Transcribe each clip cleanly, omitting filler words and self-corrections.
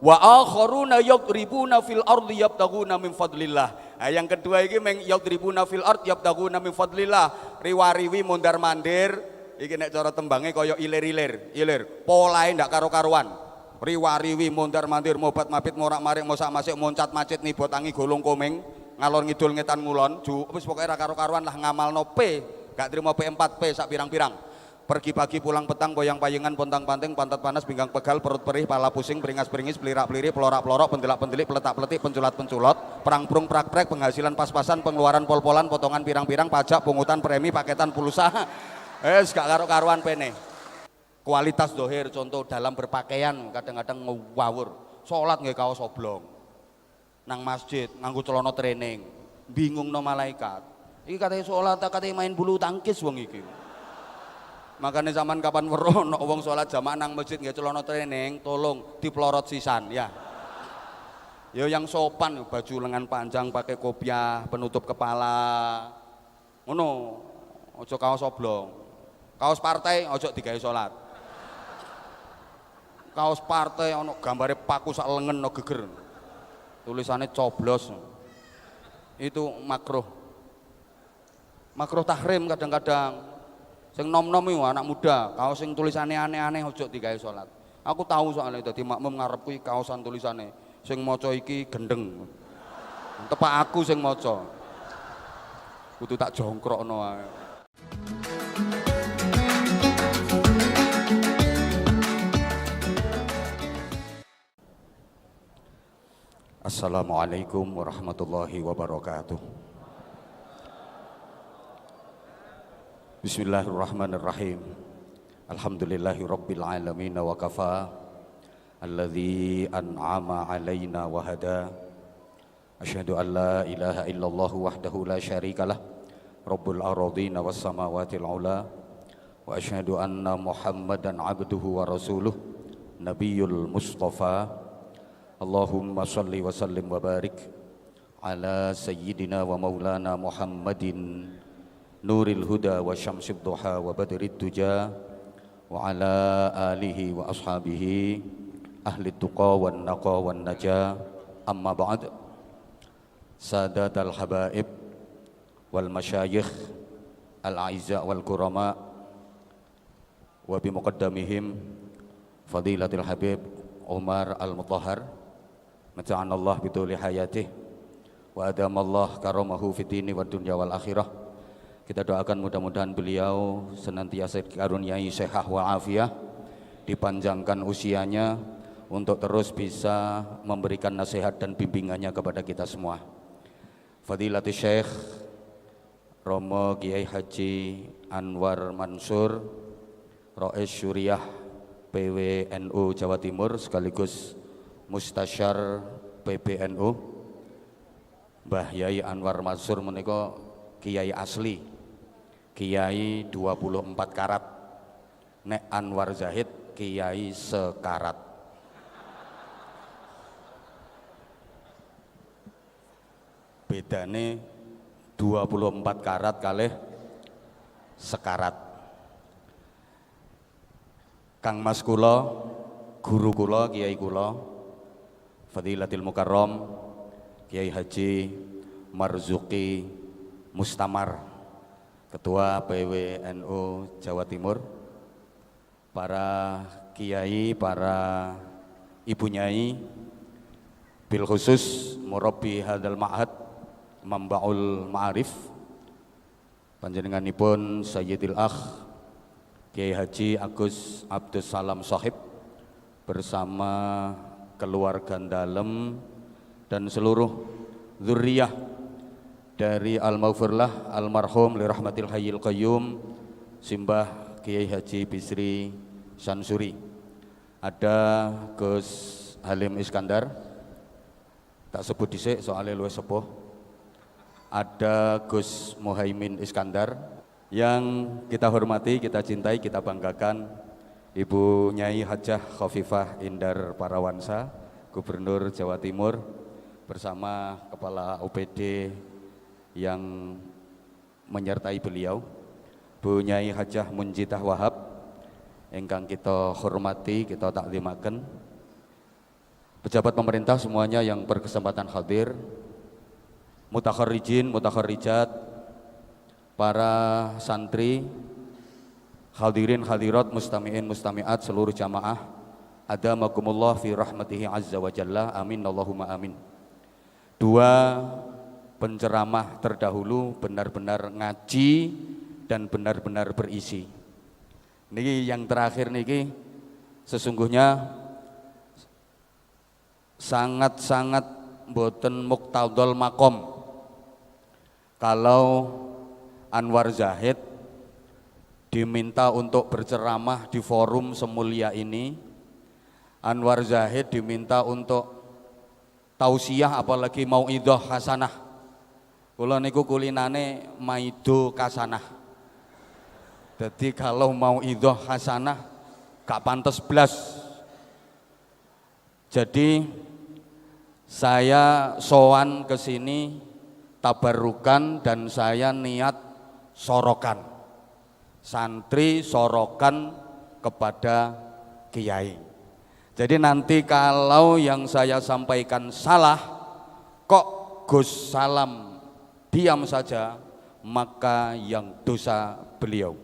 Wa akharuna yadribuna fil ardi yabtaguna min fadlillah. Nah, yang kedua iki meng yadribuna fil ardi yabtaguna min fadlillah. Riwariwi mondar-mandir iki nek cara tembange kaya ilir-ilir, ilir. Polahe ndak karo-karuan. Riwariwi mondar-mandir mobat mabit morak-marik mosak-masik moncat macet nibot tangi golong komeng ngalor ngidul ngetan ngulon wis pokoke ra karo-karuan lah ngamalno P gak trimo P4P sak pirang-pirang. Pergi pagi pulang petang goyang payengan pontang panting pantat panas pinggang pegal perut perih pala pusing beringas beringis pelirak peliri pelorak pelorok pendelak pendelik peletak peletik penculat penculot perang prung prak prek penghasilan pas-pasan pengeluaran pol-polan potongan pirang-pirang pajak pungutan premi paketan pulsa gak karo-karuan pene. Kualitas dohir contoh dalam berpakaian kadang-kadang ngawur sholat nggak kaos oblong nang masjid nganggo celana training bingung no malaikat iki katanya sholat katanya main bulu tangkis wong iki. Makanya zaman kapan weruh nek wong salat jamaah nang masjid nggih celana training, tolong dipelorot sisan ya. Ya yang sopan baju lengan panjang pakai kopiah, penutup kepala. Ngono. Aja kaos oblong. Kaos partai aja digawe salat. Kaos partai ana gambare paku sak lengen no geger. Tulisannya coblos. Itu makruh. Makruh tahrim kadang-kadang. Sing nom-nom iku anak muda, kaos sing tulisannya aneh-aneh ojo digawe salat. Aku tahu soalnya dadi makmum ngarepku kaosan tulisane sing maca iki gendeng. Tepak aku sing maca. Kudu tak jongkrokno ae. Assalamualaikum warahmatullahi wabarakatuh. Bismillahirrahmanirrahim. Alhamdulillahi rabbil alamin wa kafa alladzi an'ama alaina wa hada. Asyhadu an la ilaha illallah wahdahu la syarikalah rabbul aradin was samawati ula wa asyhadu anna muhammadan abduhu wa rasuluh nabiyul mustafa. Allahumma salli wa sallim wa barik ala sayyidina wa maulana Muhammadin Nuril Huda wa Syamsid Duha wa Badrid Duja wa ala alihi wa ashabihi ahli tuqa wan naqa wan naja amma ba'd. Sadatal habaib wal masyayikh al a'izza wal kurama wa bi muqaddamihim fadilatul habib Umar al-Mutahhar mata'anallah bituli hayatih wa adamallah karamahu fid dini wad dunya wal akhirah. Kita doakan mudah-mudahan beliau senantiasa dikaruniai sehat walafiat, dipanjangkan usianya untuk terus bisa memberikan nasihat dan bimbingannya kepada kita semua. Fadilatul Syekh Romo Kiai Haji Anwar Mansur Rais Syuriah PWNU Jawa Timur sekaligus Mustasyar PBNU Mbah Yai Anwar Mansur menika Kiai asli Kiai 24 karat, nek Anwar Zahid Kiai sekarat. Bedane 24 karat kalih sekarat. Kang Mas kula, guru kula, Kiai kula, Fadilatul Mukarram Kiai Haji Marzuki Mustamar, Ketua PWNU Jawa Timur, para kiai, para ibu nyai, bil khusus murabbi hadal ma'had Mambaul Ma'arif, panjenenganipun Sayyidil Akh Kiai Haji Agus Abdus Salam Shahib bersama keluarga dalem dan seluruh dzurriyyah dari Al-Maghfirlah Almarhum li rahmatil hayyil qayyum Simbah Kiai Haji Bisri Sansuri. Ada Gus Halim Iskandar, tak sebut dhisik soalnya luwih sepuh. Ada Gus Muhaimin Iskandar yang kita hormati, kita cintai, kita banggakan, Ibu Nyai Hajah Khofifah Indar Parawansa, Gubernur Jawa Timur, bersama Kepala OPD yang menyertai beliau, Bu Nyai Hajah Munjitah Wahab, ingkang kita hormati, kita taklimaken, pejabat pemerintah semuanya yang berkesempatan hadir, mutakharrijin, mutakharrijat, para santri, hadirin hadirat, mustami'in mustami'at, seluruh jamaah, adamakumullah fi rahmatihi azza wa jalla, amin Allahumma amin. Dua penceramah terdahulu benar-benar ngaji dan benar-benar berisi. Niki yang terakhir niki sesungguhnya sangat-sangat mboten muktadol makom kalau Anwar Zahid diminta untuk berceramah di forum semulia ini. Anwar Zahid diminta untuk tausiah apalagi mauidhah hasanah. Kula niku kulinane maido kasanah. Jadi kalau mauidhah hasanah gak pantes blas. Jadi saya sowan ke sini tabarukan dan saya niat sorokan. Santri sorokan kepada kiai. Jadi nanti kalau yang saya sampaikan salah, kok Gus Salam diam saja, maka yang dosa beliau.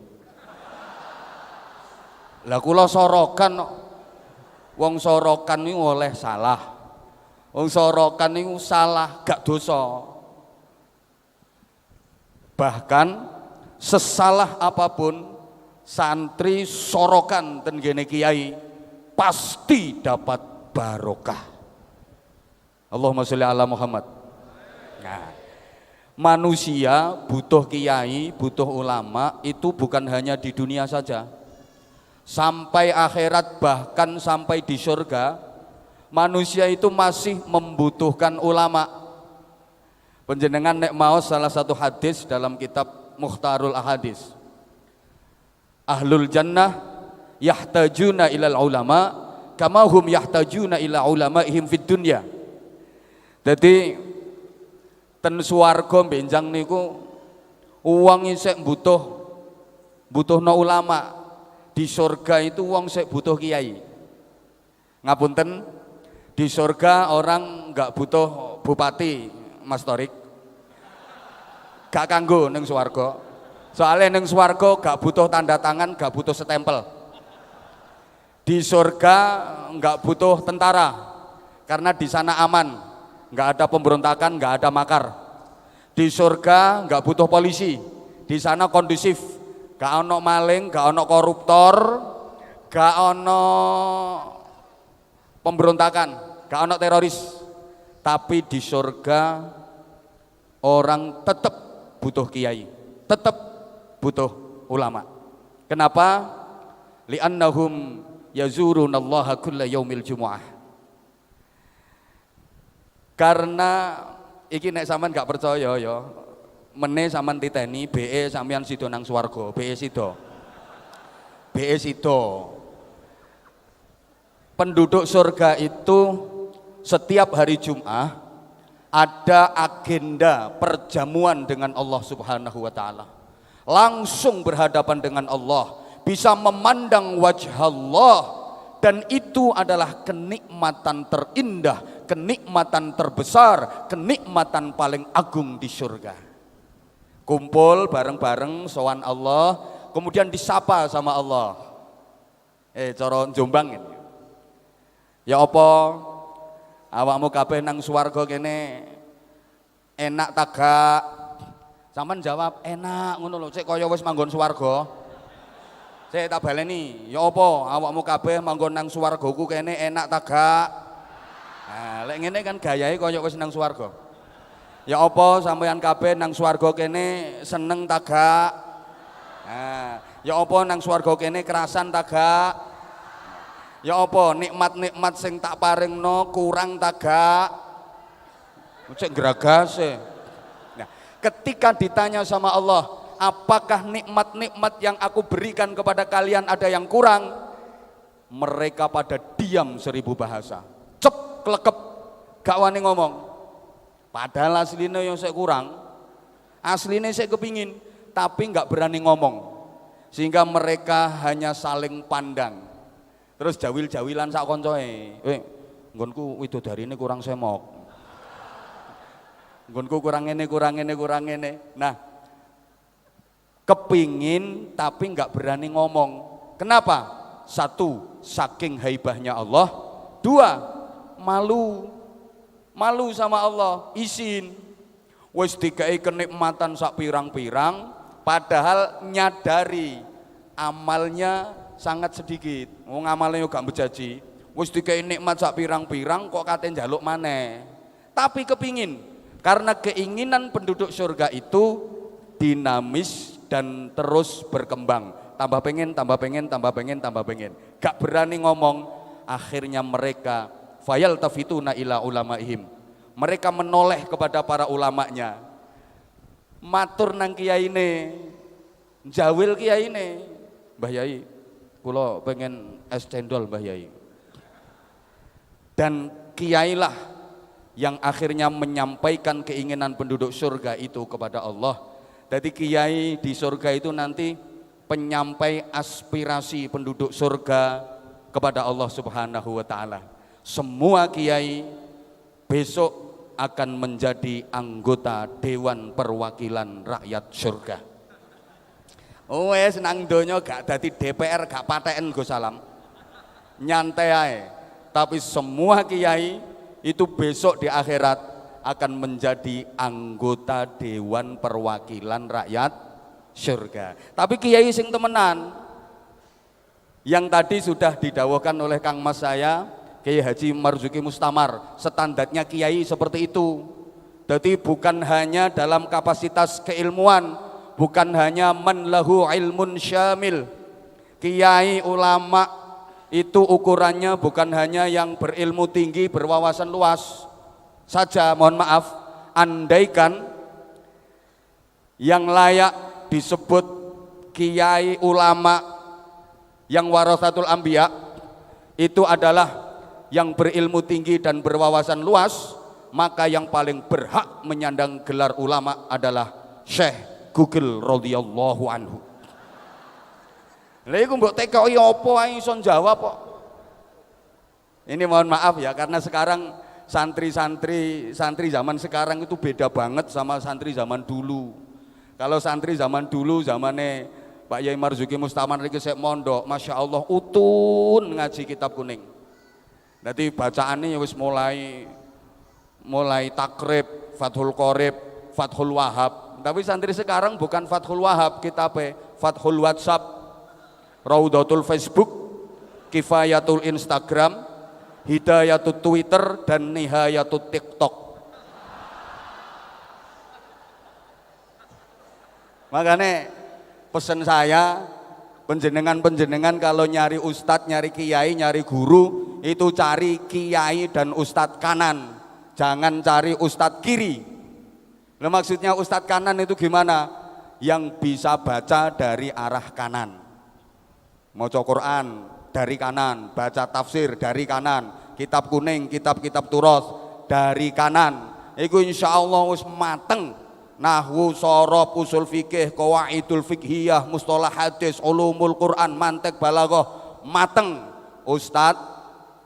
Lah kula sorokan, wong sorokan ini oleh salah, wong sorokan ini salah gak dosa. Bahkan sesalah apapun santri sorokan ten gene kiai pasti dapat barokah. Allahumma sholli ala Muhammad. Nah, manusia butuh kiai, butuh ulama itu bukan hanya di dunia saja. Sampai akhirat, bahkan sampai di surga, manusia itu masih membutuhkan ulama. Penjenengan nek mau salah satu hadis dalam kitab Mukhtarul Ahadis. Ahlul jannah yahtajuna ilal ulama kama hum yahtajuna ila ulama'ihim fid dunya. Jadi ten swarga benjang niku wong isih butuhno ulama. Di surga itu wong sik butuh kiai. Ngapunten, di surga orang enggak butuh bupati, Mas Torik. Gak kanggo ning swarga. Soale ning swarga gak butuh tanda tangan, gak butuh stempel. Di surga enggak butuh tentara karena di sana aman, enggak ada pemberontakan, enggak ada makar. Di surga enggak butuh polisi, di sana kondusif. Gak ono maling, gak ono koruptor, gak ono pemberontakan, gak ono teroris. Tapi di surga orang tetap butuh kiai, tetap butuh ulama. Kenapa? Li'annahum yazurunallaha kulla yaumil jumu'ah. Karena iki nek sampean gak percaya ya, mene sampean titeni BE sampean sido nang swarga, BE sido. BE sido. Penduduk surga itu setiap hari Jumat ada agenda perjamuan dengan Allah Subhanahu wa taala. Langsung berhadapan dengan Allah, bisa memandang wajah Allah, dan itu adalah kenikmatan terindah, kenikmatan terbesar, kenikmatan paling agung di surga. Kumpul bareng-bareng sowan Allah, kemudian disapa sama Allah. Cara Jombang ini. Ya apa awakmu kabeh nang swarga kene enak ta gak? Sampeyan jawab enak ngono lho, sik kaya wis manggon swarga. Sik tak baleni, ya apa awakmu kabeh manggon nang swargaku kene enak ta gak? Nah, lek ngene kan gayahe kaya wis nang swarga. Ya apa sampeyan kabeh nang swarga kene seneng ta gak? Nah, ya apa nang swarga kene kerasan ta gak? Ya apa nikmat-nikmat sing tak paringno kurang ta gak? Cek geragase. Nah, ketika ditanya sama Allah, apakah nikmat-nikmat yang aku berikan kepada kalian ada yang kurang? Mereka pada diam 1000 bahasa. Cep klekep, gak wani ngomong. Padahal aslinya yang saya kurang, aslinya saya kepingin, tapi nggak berani ngomong, sehingga mereka hanya saling pandang. Terus jawil-jawilan sak koncoe, nggonku widodarine kurang semok. Nggonku kurang ngene. Nah, kepingin tapi nggak berani ngomong. Kenapa? Satu, saking haibahnya Allah. Dua, malu sama Allah, izin. Wis dikai kenikmatan sak pirang-pirang, padahal nyadari amalnya sangat sedikit. Wong amalnya yo gak bejaji. Wis dikai nikmat sak pirang-pirang kok kate njaluk maneh. Tapi kepingin, karena keinginan penduduk surga itu dinamis dan terus berkembang. Tambah pengen. Gak berani ngomong, akhirnya mereka fayal tafituna ila ulamaihim. Mereka menoleh kepada para ulamanya. Matur nang kiyaine, jawil kiyaine. Mbah Yai, kula pengen es cendol Mbah Yai. Dan kiailah yang akhirnya menyampaikan keinginan penduduk surga itu kepada Allah. Jadi kiai di surga itu nanti penyampai aspirasi penduduk surga kepada Allah Subhanahu wa taala. Semua kiai besok akan menjadi anggota Dewan Perwakilan Rakyat Surga. Oh wes nang donya gak dadi DPR gak pateken Gus Salam. Nyantai ae. Tapi semua kiai itu besok di akhirat akan menjadi anggota Dewan Perwakilan Rakyat Surga. Tapi kiai sing temenan yang tadi sudah didawuhkan oleh Kang Mas saya, Kiai Haji Marzuki Mustamar, standarnya kiai seperti itu. Jadi bukan hanya dalam kapasitas keilmuan, bukan hanya man lahu ilmun syamil. Kiai ulama itu ukurannya bukan hanya yang berilmu tinggi, berwawasan luas saja. Mohon maaf, andaikan yang layak disebut kiai ulama yang warasatul anbiya itu adalah yang berilmu tinggi dan berwawasan luas, maka yang paling berhak menyandang gelar ulama adalah Syekh Google radhiyallahu anhu. Lha iku mbok tekoki apa ae iso jawab kok. Ini mohon maaf ya, karena sekarang santri zaman sekarang itu beda banget sama santri zaman dulu. Kalau santri zaman dulu, zamannya Pak Yai Marzuki Mustamar iki sik mondok, Masya Allah utun ngaji kitab kuning. Nanti bacaannya wis mulai takrib, Fathul Qorib, Fathul Wahab. Tapi santri sekarang bukan Fathul Wahab, kitabnya Fathul WhatsApp, Raudatul Facebook, Kifayatul Instagram, Hidayatul Twitter, dan Nihayatul TikTok. Makanya pesan saya, penjenengan kalau nyari ustadz, nyari kiai, nyari guru, itu cari kiai dan ustadz kanan, jangan cari ustadz kiri. Nah, maksudnya ustadz kanan itu gimana? Yang bisa baca dari arah kanan, maca Quran dari kanan, baca tafsir dari kanan, kitab kuning, kitab-kitab turas dari kanan. Iku insya Allah wis mateng. Nahwu, sorob, usul fikih, qawaidul fikhiyah, mustalah hadis, ulumul Quran, mantek, balaghah, mateng. Ustadz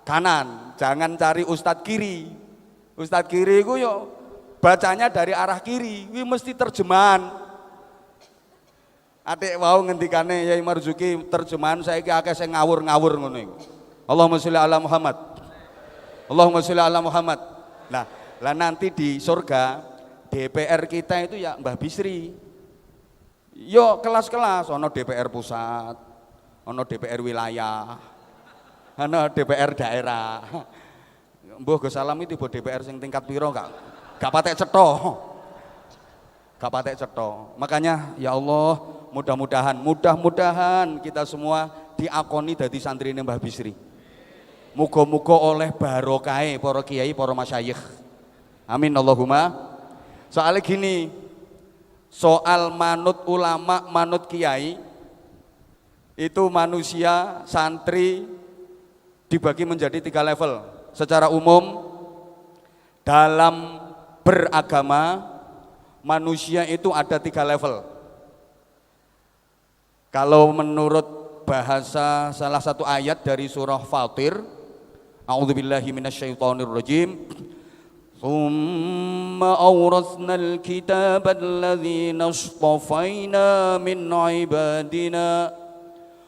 kanan, jangan cari ustadz kiri. Ustadz kiri itu yo bacanya dari arah kiri, ini mesti terjemahan. Adik wau ngendikane Yai Marzuki, terjemahan saya ki akeh sing ngawur-ngawur ngono iku. Allahumma sholli ala Muhammad. Allahumma sholli ala Muhammad. Lah nanti di surga DPR kita itu ya Mbah Bisri. Yo kelas-kelas, ono DPR pusat, ono DPR wilayah, ono DPR daerah. Mbah Gus Salam itu DPR sing tingkat piro gak patek cetha. Gak patek cetha. Makanya ya Allah, mudah-mudahan kita semua diakoni dadi santrine Mbah Bisri. Muga-muga oleh barokahe para kiai, para masyayikh. Amin Allahumma. Soalnya gini, soal manut ulama, manut kiai, itu manusia, santri dibagi menjadi 3 level. Secara umum, dalam beragama, manusia itu ada 3 level. Kalau menurut bahasa salah satu ayat dari surah Fatir, A'udzubillahi minasyaitonirrajim. ثم أورثنا الكتاب الذين اصطفينا من عبادنا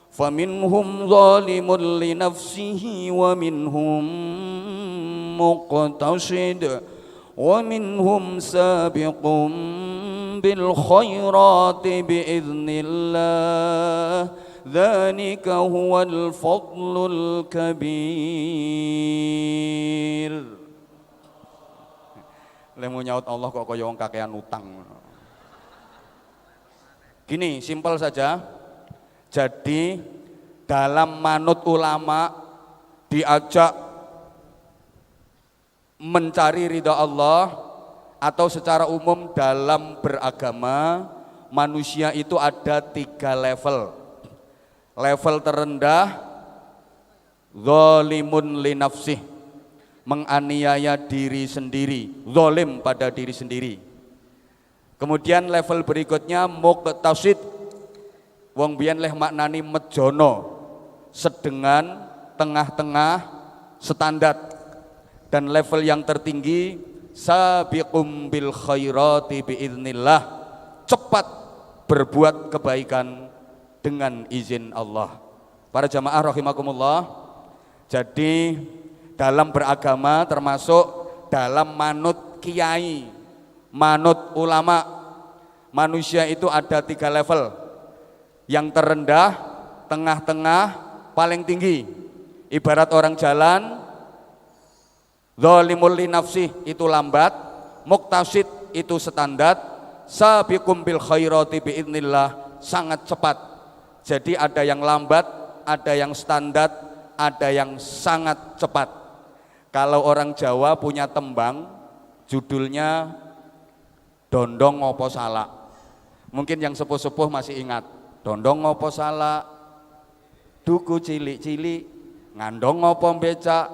فمنهم ظالم لنفسه ومنهم مقتصد ومنهم سابق بالخيرات بإذن الله ذلك هو الفضل الكبير. Lemu nyaut Allah kok kaya wong kakean utang. Gini, simpel saja. Jadi dalam manut ulama diajak mencari ridha Allah, atau secara umum dalam beragama manusia itu ada 3 level. Level terendah zalimun li nafsih, menganiaya diri sendiri, zalim pada diri sendiri. Kemudian level berikutnya muqtasid, wong biyen leh maknani mejono, sedengan, tengah-tengah, standar. Dan level yang tertinggi sabiqum bil khairati biiznillah, cepat berbuat kebaikan dengan izin Allah. Para jamaah rahimakumullah, jadi dalam beragama termasuk dalam manut kiai, manut ulama, manusia itu ada 3 level. Yang terendah, tengah-tengah, paling tinggi. Ibarat orang jalan, zalimul li nafsih itu lambat, muqtasid itu standar, sabiqum bil khairati biidznillah sangat cepat. Jadi ada yang lambat, ada yang standar, ada yang sangat cepat. Kalau orang Jawa punya tembang judulnya Dondong Ngopo Salak. Mungkin yang sepuh-sepuh masih ingat. Dondong ngopo salak, duku cilik-cilik, ngandong ngopo becak,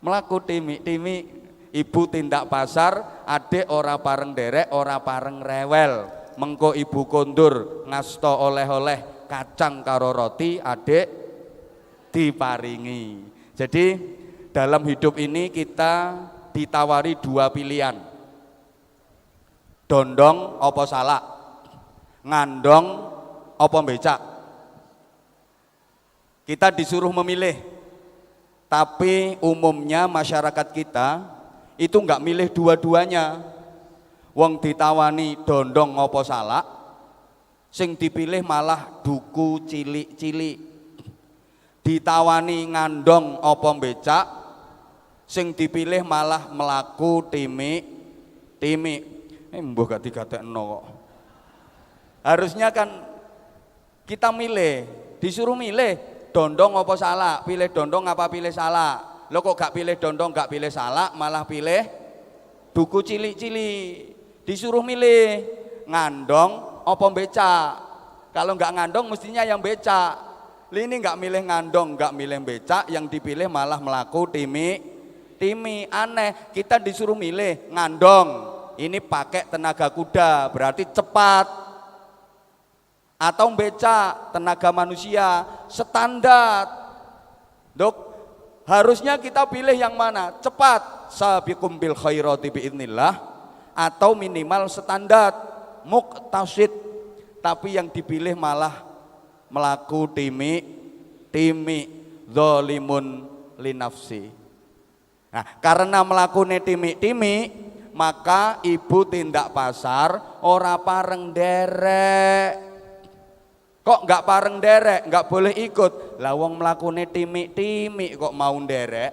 melaku timik-timik, ibu tindak pasar, adek ora pareng derek, ora pareng rewel, mengko ibu kondur ngasto oleh-oleh kacang karo roti, adek diparingi. Jadi dalam hidup ini kita ditawari 2 pilihan, dondong opo salak, ngandong opo becak. Kita disuruh memilih, tapi umumnya masyarakat kita itu enggak milih dua-duanya. Wong ditawani dondong opo salak, sing dipilih malah duku cilik-cilik. Ditawani ngandong opo becak, sing dipilih malah melaku timik-timik. Mbuh gak digatekno kok. Harusnya kan kita milih, disuruh milih dondong apa salak, pilih dondong apa pilih salak. Lo kok gak pilih dondong, gak pilih salak, malah pilih duku cilik-cilik. Disuruh milih ngandong apa becak. Kalau gak ngandong mestinya yang becak. Ini gak milih ngandong, gak milih becak, yang dipilih malah melaku timik. Aneh, kita disuruh milih ngandong, ini pakai tenaga kuda, berarti cepat. Atau becak, tenaga manusia, standar. Dok, harusnya kita pilih yang mana? Cepat, sabiqum bil khairati biidznillah, atau minimal standar, muqtasid. Tapi yang dipilih malah melaku timik, zalimun li nafsi. Nah, karena melakune timik, maka ibu tindak pasar ora pareng derek. Kok enggak pareng derek, enggak boleh ikut. Lah wong mlakune timik kok mau derek.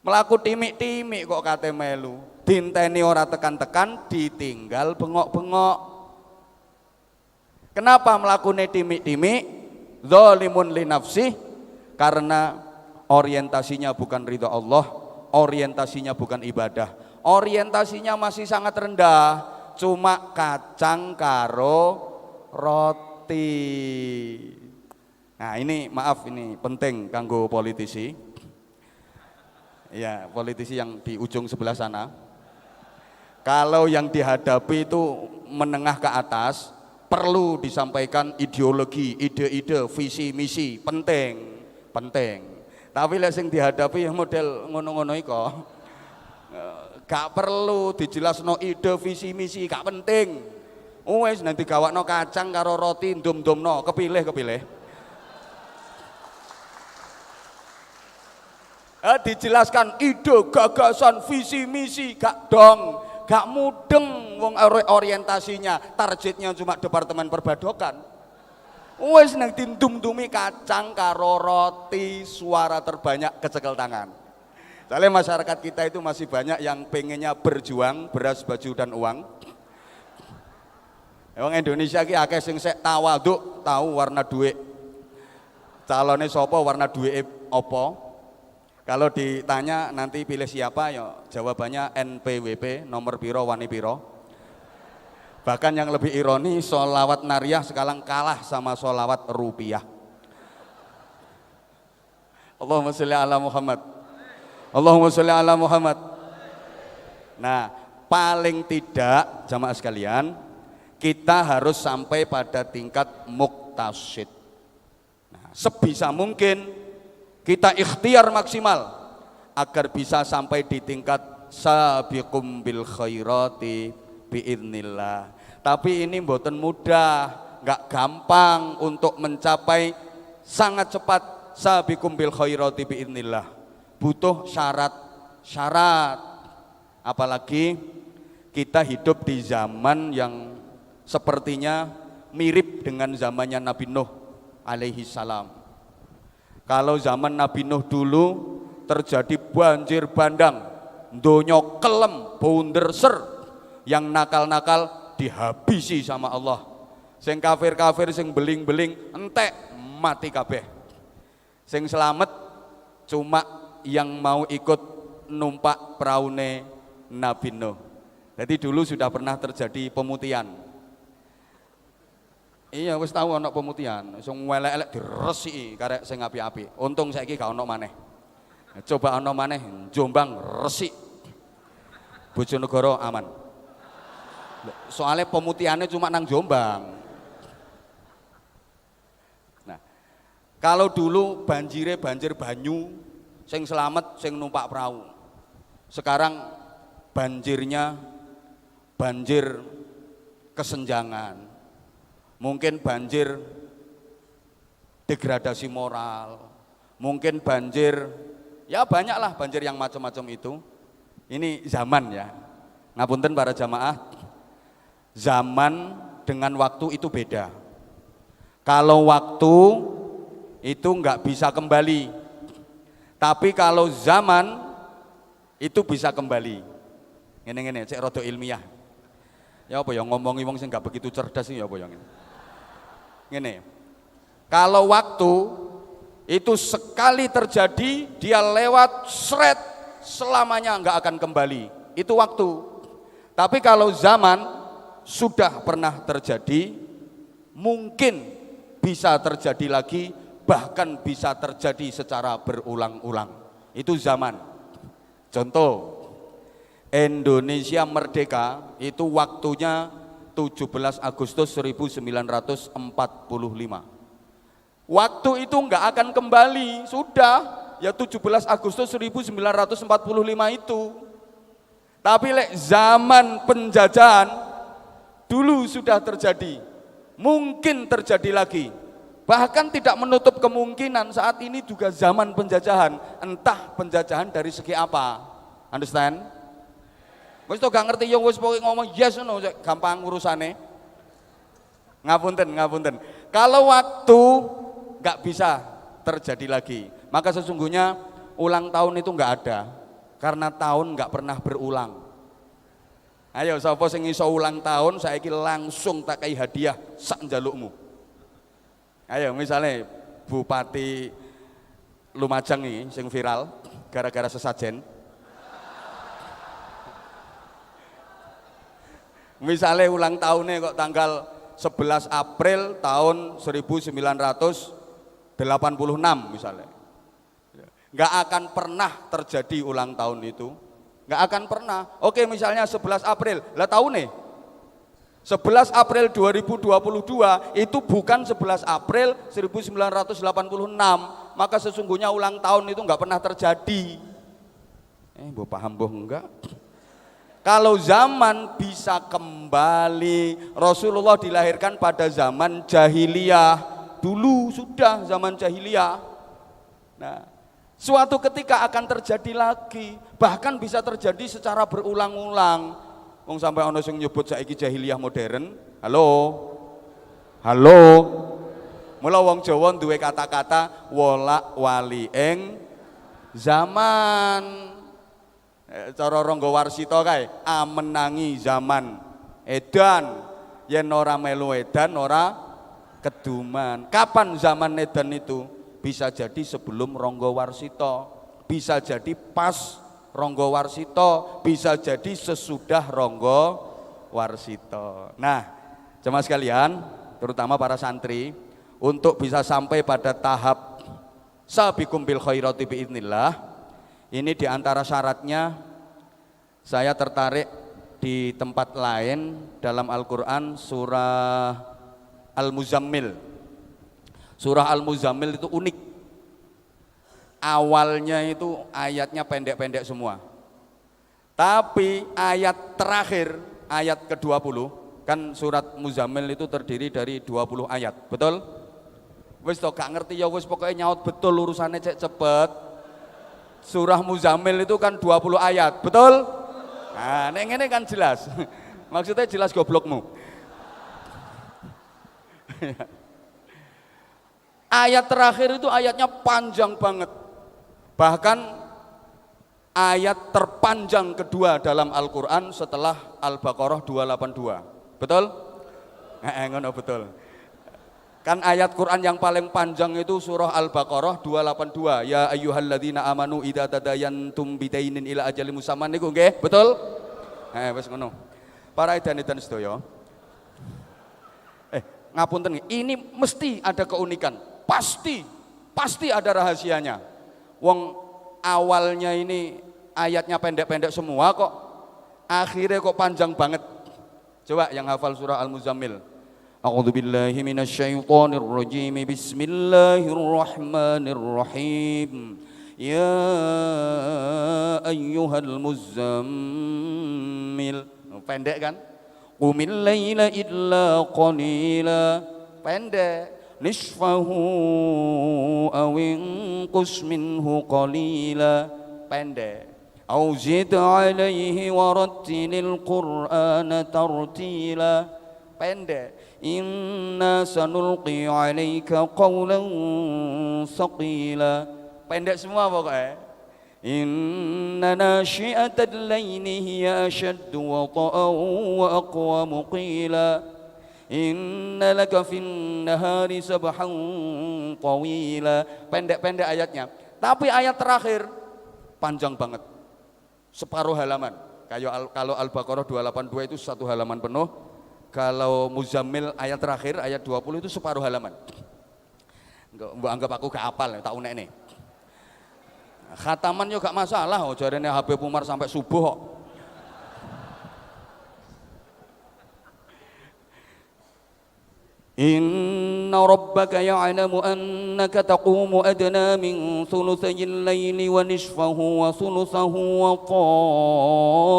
Mlaku timik kok kate melu. Dinteni ora tekan-tekan, ditinggal bengok-bengok. Kenapa mlakune timik? Zalimun li nafsih, karena orientasinya bukan ridha Allah, orientasinya bukan ibadah. Orientasinya masih sangat rendah, cuma kacang karo roti. Nah ini maaf, ini penting kanggo politisi. Ya, politisi yang di ujung sebelah sana. Kalau yang dihadapi itu menengah ke atas, perlu disampaikan ideologi, ide-ide, visi misi, penting. Tapi lek sing dihadapi ya model ngono-ngono iko. Gak perlu dijelasno ide visi misi, gak penting. Wes nanti gawakno kacang karo roti ndom-domno, kepilih. Dijelaskan ide, gagasan, visi misi, gak dong, gak mudeng wong orientasinya, targetnya cuma departemen perbadokan. Wes nang dindum-dumi kacang karo roti, suara terbanyak kecekel tangan. Soalnya masyarakat kita itu masih banyak yang pengennya berjuang, beras, baju dan uang. Wong Indonesia ki akeh sing sek tawaduk, tahu warna duit. Calone sapa, warna duit apa? Kalau ditanya nanti pilih siapa, ya jawabannya NPWP, nomor piro, wani piro. Bahkan yang lebih ironi, sholawat nariyah sekarang kalah sama sholawat rupiah. Allahumma sholli ala Muhammad. Allahumma sholli ala Muhammad. Nah, paling tidak jamaah sekalian, kita harus sampai pada tingkat muqtasid. Nah, sebisa mungkin kita ikhtiar maksimal agar bisa sampai di tingkat sabiqum bil khairati biidznillah. Tapi ini mboten mudah, nggak gampang untuk mencapai sangat cepat sabiqum bil khairati biidznillah. Butuh syarat. Apalagi kita hidup di zaman yang sepertinya mirip dengan zamannya Nabi Nuh alaihi salam. Kalau zaman Nabi Nuh dulu terjadi banjir bandang, donya kelem, bounderser, yang nakal-nakal dihabisi sama Allah. Sing kafir-kafir, sing beling-beling, entek mati kabeh. Sing selamat cuma yang mau ikut numpak peraune Nabi Nuh. Jadi dulu sudah pernah terjadi pemutihan. Iya, wis tahu ana pemutihan, sing elek-elek diresiki karek sing apik-apik. Untung saiki gak ono maneh. Coba ono maneh Jombang resik. Bojonegoro aman. Soalnya pemutihannya cuma nang Jombang. Nah, kalau dulu banjir banyu, sing selamat sing numpak perahu. Sekarang banjirnya banjir kesenjangan. Mungkin banjir degradasi moral, mungkin banjir, ya banyaklah banjir yang macam-macam itu. Ini zaman ya, ngapunten para jamaah, zaman dengan waktu itu beda. Kalau waktu itu nggak bisa kembali, tapi kalau zaman itu bisa kembali. Ngene-ngene, cek rada ilmiah. Ya apa ya, ngomongi wong sing nggak begitu cerdas ini ya apa yang ini. Ngene, kalau waktu itu sekali terjadi dia lewat seret, selamanya nggak akan kembali, itu waktu. Tapi kalau zaman sudah pernah terjadi, mungkin bisa terjadi lagi, bahkan bisa terjadi secara berulang-ulang, itu zaman. Contoh, Indonesia merdeka itu waktunya 17 Agustus 1945. Waktu itu enggak akan kembali, sudah ya 17 Agustus 1945 itu. Tapi zaman penjajahan dulu sudah terjadi, mungkin terjadi lagi. Bahkan tidak menutup kemungkinan saat ini juga zaman penjajahan, entah penjajahan dari segi apa. Understand? Wis to gak ngerti yo wis pokoke ngomong yes ngono gampang urusane. Ngapunten. Kalau waktu gak bisa terjadi lagi, maka sesungguhnya ulang tahun itu gak ada, karena tahun gak pernah berulang. Ayo sapa sing iso ulang tahun saiki langsung tak kai hadiah sak njalukmu. Ayo misalnya Bupati Lumajang ini sing viral gara-gara sesajen. Misalnya ulang tahunnya kok tanggal 11 April tahun 1986 misalnya. Nggak akan pernah terjadi ulang tahun itu. Nggak akan pernah. Oke misalnya 11 April, lah tahunnya 11 April 2022 itu bukan 11 April 1986, maka sesungguhnya ulang tahun itu nggak pernah terjadi. Boh paham boh enggak? Kalau zaman bisa kembali, Rasulullah dilahirkan pada zaman jahiliyah, dulu sudah zaman jahiliyah. Nah, suatu ketika akan terjadi lagi, bahkan bisa terjadi secara berulang-ulang. Wong sampai ono sing nyebut saiki jahiliyah modern. Halo. Halo. Mula wong Jawa duwe kata-kata wolak wali ing zaman. Cara Rangga Warsita kae, amenangi zaman edan, yen ora melu edan ora keduman. Kapan zaman edan itu? Bisa jadi sebelum Rangga Warsita, bisa jadi pas Rangga Warsita, bisa jadi sesudah Rangga Warsita. Nah, jemaah sekalian, terutama para santri, untuk bisa sampai pada tahap sabiqum bil khairati biidznillah, ini diantara syaratnya saya tertarik di tempat lain dalam Al-Quran surah Al-Muzammil. Surah Al-Muzammil itu unik. Awalnya itu ayatnya pendek-pendek semua. Tapi ayat terakhir, ayat ke-20, kan surat Muzammil itu terdiri dari 20 ayat, betul? Wis to gak ngerti ya wis pokoknya nyaut betul urusannya cek cepet. Surah Muzammil itu kan 20 ayat, betul? Nah, ini kan jelas. Maksudnya jelas goblokmu. Ayat terakhir itu ayatnya panjang banget. Bahkan ayat terpanjang kedua dalam Al-Quran setelah Al-Baqarah 282. Betul? Ngono betul. Kan ayat Quran yang paling panjang itu surah Al-Baqarah 282. Ya ayyuhalladzina amanu idza tadayantum bidainin ila ajalin musamman niku nggih, betul? Wis ngono. Para edan-edan sedaya. Ngapunten, ini mesti ada keunikan. Pasti ada rahasianya. Wong awalnya ini ayatnya pendek-pendek semua kok. Akhirnya kok panjang banget. Coba yang hafal surah Al-Muzammil. A'udzu billahi minasyaitonir rajim. Bismillahirrahmanirrahim. Ya ayyuhal muzammil. Pendek kan? Qumil laila illa qalila. Pendek. Nisfahu aw inqus minhu qalila. Pendek. Au zid alaihi warattilil qur'ana tartila. Pendek. Inna sanulqi alaika qawlan saqila. Pendek semua pokoknya. Inna nasyi'atal laili hiya ashaddu wata'an wa aqwamu qila. Inna laka fin nahari sabhan tawila. Pendek-pendek ayatnya. Tapi ayat terakhir panjang banget. Separuh halaman. Kayak kalau Al-Baqarah 282 itu satu halaman penuh. Kalau Muzammil ayat terakhir, ayat 20 itu separuh halaman. Mbak anggap aku gak hafal, tak unek nih. Khataman yo gak masalah, jarene Habib Umar sampai subuh kok. Inna rabbaka ya'lamu annaka taqumu adna min thuluthayil layli wa nisfahu wa thuluthahu wa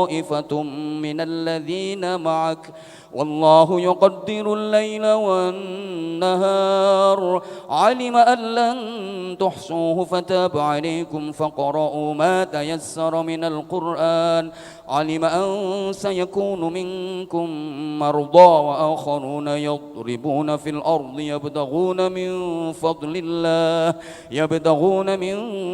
ta'ifatum minal ladhina ma'ak. Wallahu yuqaddirul layla wan nahar. Alima an lan tuhsuhu fataba alaykum faqra'u ma tayassara minal Qur'an. Alima an sayakunu minkum marda wa akharuna yadribuna fil ardi yabtaghuna min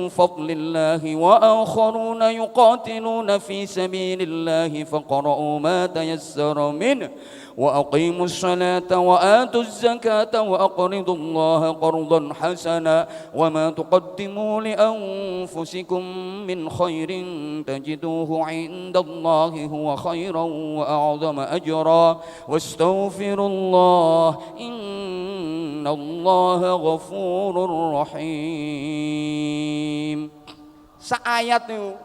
fadlillah wa akharuna yuqatiluna fi sabilillahi faqra'u ma tayassara minhu wa aqimus salata wa atuz zakata wa aqridullaha qardan hasana wa ma tuqaddimu li anfusikum min khairin tajiduhu 'indallahi huwa khairan wa a'zama ajra wastaghfirullah innallaha ghafurur rahim. Saayat niku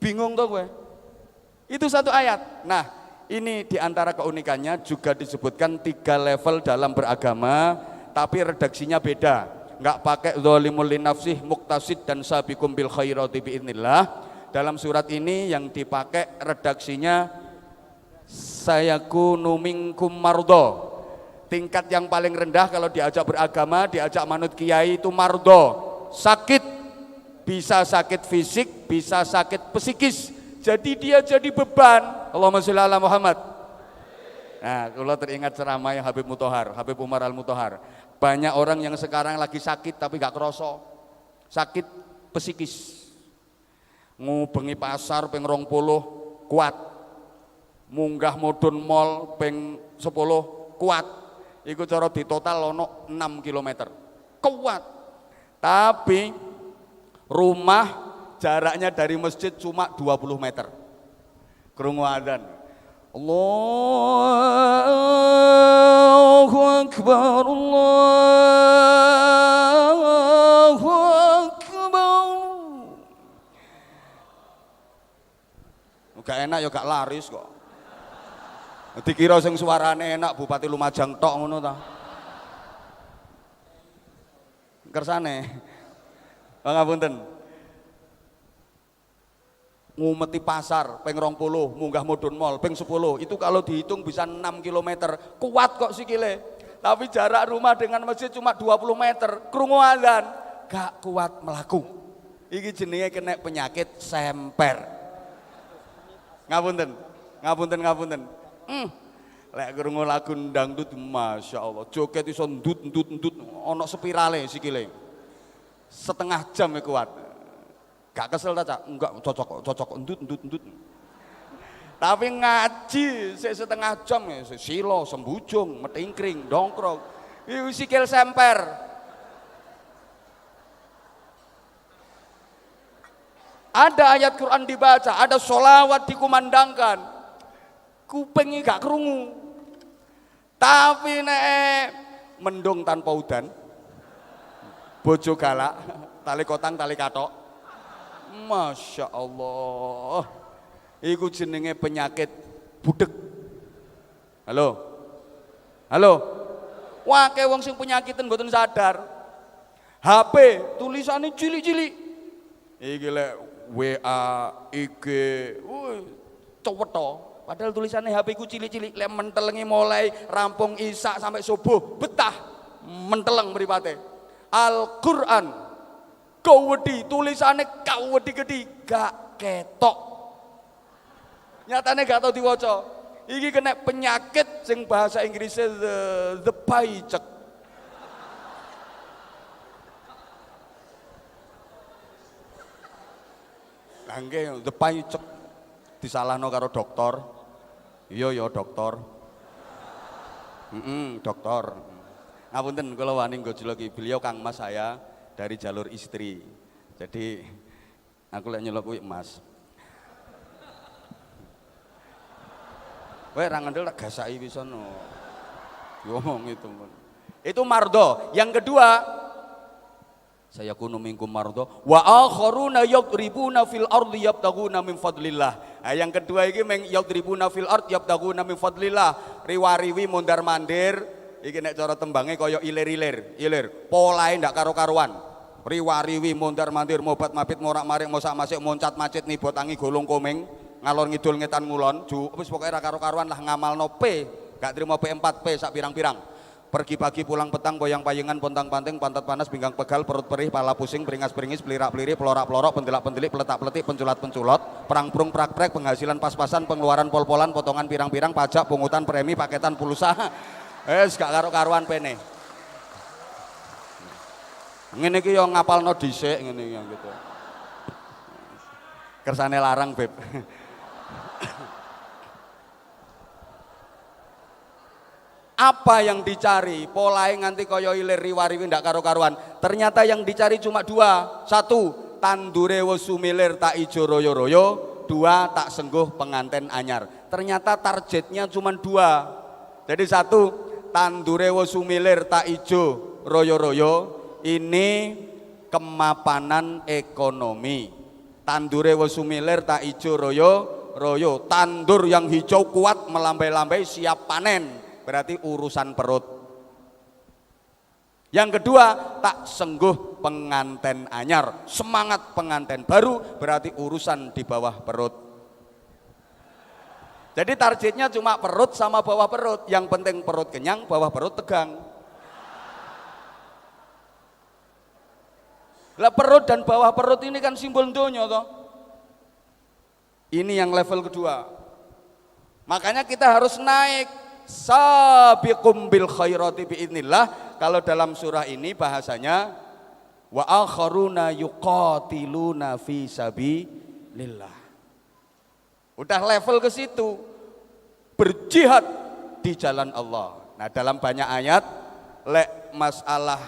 bingung to kowe. Itu satu ayat. Nah, ini diantara keunikannya juga disebutkan 3 level dalam beragama, tapi redaksinya beda. nggak pakai zalimul linafsih, muktasid dan sabiqum bil khairati biidznillah. Dalam surat ini yang dipakai redaksinya sayakunu minkum mardo. Tingkat yang paling rendah kalau diajak beragama, diajak manut kiai itu mardo, sakit, bisa sakit fisik, bisa sakit psikis. Jadi dia jadi beban. Allahumma sholli ala Muhammad. Nah, kalau teringat ceramah yang Habib Muthohar, Habib Umar Al Muthohar. Banyak orang yang sekarang lagi sakit tapi gak kerasa. Sakit psikis. Ngubengi pasar ping 20 kuat. Munggah mudhun mall ping 10 kuat. Iku cara di total ono 6 km. Kuat. Tapi rumah jaraknya dari masjid cuma 20 meter. Krungu adzan. Allahu Akbar, Allahu Akbar. Gak enak ya gak laris kok. Dikira sing suarane enak Bupati Lumajang tok ngono ta. Kersane. Pangapunten. Ngumeti pasar ping 20, munggah mudhun mall ping 10. Itu kalau dihitung bisa 6 km. Kuat kok sikile. Tapi jarak rumah dengan masjid cuma 20 meter. Krungu adzan, gak kuat melaku. Iki jenenge kena penyakit semper. Ngapunten. Ngapunten. Lek krungu lagu dangdut Masya Allah, joget iso ndut ono spirale sikile. Setengah jam kuat. Gak kesel ta, Cak? Enggak, cocok ndut. Tapi ngaji setengah jam ya, silo, sembujung, metingkring, dongkrong. Iku sikil semper. Ada ayat Quran dibaca, ada sholawat dikumandangkan. Kupingnya gak kerungu, tapi nek mendung tanpa udan, bojo galak, tali kotang tali katok, Masya Allah, iku jenenge penyakit budek. Halo, wake wong sing penyakitan mboten sadar, HP tulisannya cilik-cilik, iki lek WA, IG, cowet. Padahal tulisannya HP ku cilik-cilik, lek mentelengi mulai rampung isya sampai subuh, betah menteleng mripate. Al-Qur'an kawedi, tulisannya kawedi-gedi, gak ketok. Nyatane gak tau diwaca. Iki kena penyakit sing bahasa Inggrisnya the paycheck. Nggih, the paycheck disalahno karo dokter. Iya dokter. Dokter. Ngapunten kula wani nggojeloki, beliau Kang Mas saya dari jalur istri. Jadi aku lek nyelok kuwi Mas. Kowe ra ngandel tak gasaki pisan no. Ngomong itu. Itu mardo. Yang kedua, saya kunu minkum mardo wa akharuna yadribuna fil ardi yabtaguna min fadlillah. Nah, yang kedua iki meng yadribuna fil ardi yabtaguna min fadlillah. Riwariwi mondar-mandir iki nek cara tembange kaya ilir-ilir, polahe ndak karo-karuan. Riwariwi mondar-mandir mobat mapit morak-marik mosak-masik moncat macet nibot tangi golong komeng ngalor ngidul ngetan ngulon wis pokoke ra karo-karuan lah ngamalno P gak trimo P4P sak pirang-pirang. Pergi pagi pulang petang goyang payengan pontang panting pantat panas pinggang pegal perut perih pala pusing beringas beringis pelirak peliri pelorak pelorok pendelak pendelik peletak peletik penculat penculot perang prung prak prek penghasilan pas-pasan pengeluaran pol-polan potongan pirang-pirang pajak pungutan premi paketan pulsa gak karo-karuan pene ngene iki yo ngapalno dhisik ngene iki gitu kersane larang beb. Apa yang dicari? Polahe nganti kaya ilir riwariwi ndak karo-karuan. Ternyata yang dicari cuma dua. Satu, tandure wis sumilir tak ijo royo-royo. Dua, tak sengguh penganten anyar. Ternyata targetnya cuma dua. Jadi satu, tandure wis sumilir tak ijo royo-royo. Ini kemapanan ekonomi. Tandure wis sumilir tak ijo royo-royo. Tandur yang hijau kuat melambai-lambai siap panen. Berarti urusan perut. Yang kedua, tak sengguh penganten anyar. Semangat penganten baru berarti urusan di bawah perut. Jadi targetnya cuma perut sama bawah perut. Yang penting perut kenyang, bawah perut tegang. Lah perut dan bawah perut ini kan simbol donya toh. Ini yang level kedua. Makanya kita harus naik. Sabiqum bil khairati biidznillah. Kalau dalam surah ini bahasanya wa akharuna yuqatiluna fi sabilillah. Udah level ke situ. Berjihad di jalan Allah. Nah, dalam banyak ayat masalah